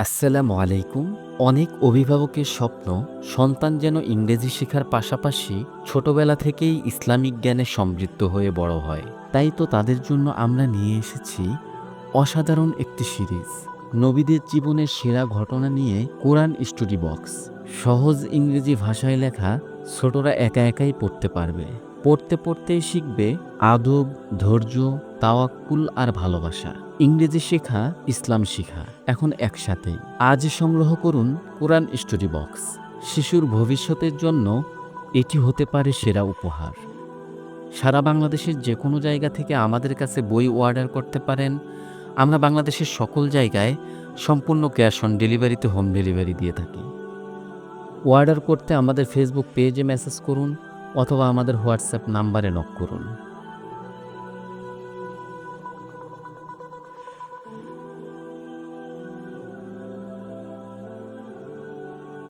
আসসালামু আলাইকুম। অনেক অভিভাবকের স্বপ্ন সন্তান যেন ইংরেজি শেখার পাশাপাশি ছোটবেলা থেকেই ইসলামিক জ্ঞানে সমৃদ্ধ হয়ে বড় হয়। তাই তো তাদের জন্য আমরা নিয়ে এসেছি অসাধারণ একটি সিরিজ, নবীদের জীবনের সেরা ঘটনা নিয়ে কোরআন স্টোরি বক্স। সহজ ইংরেজি ভাষায় লেখা, ছোটরা একা একাই পড়তে পারবে। পড়তে পড়তেই শিখবে আদব, ধৈর্য, তাওয়াক্কুল আর ভালোবাসা। ইংরেজি শেখা, ইসলাম শিখা, এখন একসাথেই। আজই সংগ্রহ করুন কোরআন স্টোরি বক্স। শিশুর ভবিষ্যতের জন্য এটি হতে পারে সেরা উপহার। সারা বাংলাদেশের যে কোনো জায়গা থেকে আমাদের কাছে বই অর্ডার করতে পারেন। আমরা বাংলাদেশের সকল জায়গায় সম্পূর্ণ ক্যাশ অন ডেলিভারিতে হোম ডেলিভারি দিয়ে থাকি। অর্ডার করতে আমাদের ফেসবুক পেজে মেসেজ করুন অথবা আমাদের হোয়াটসঅ্যাপ নাম্বারে নক করুন।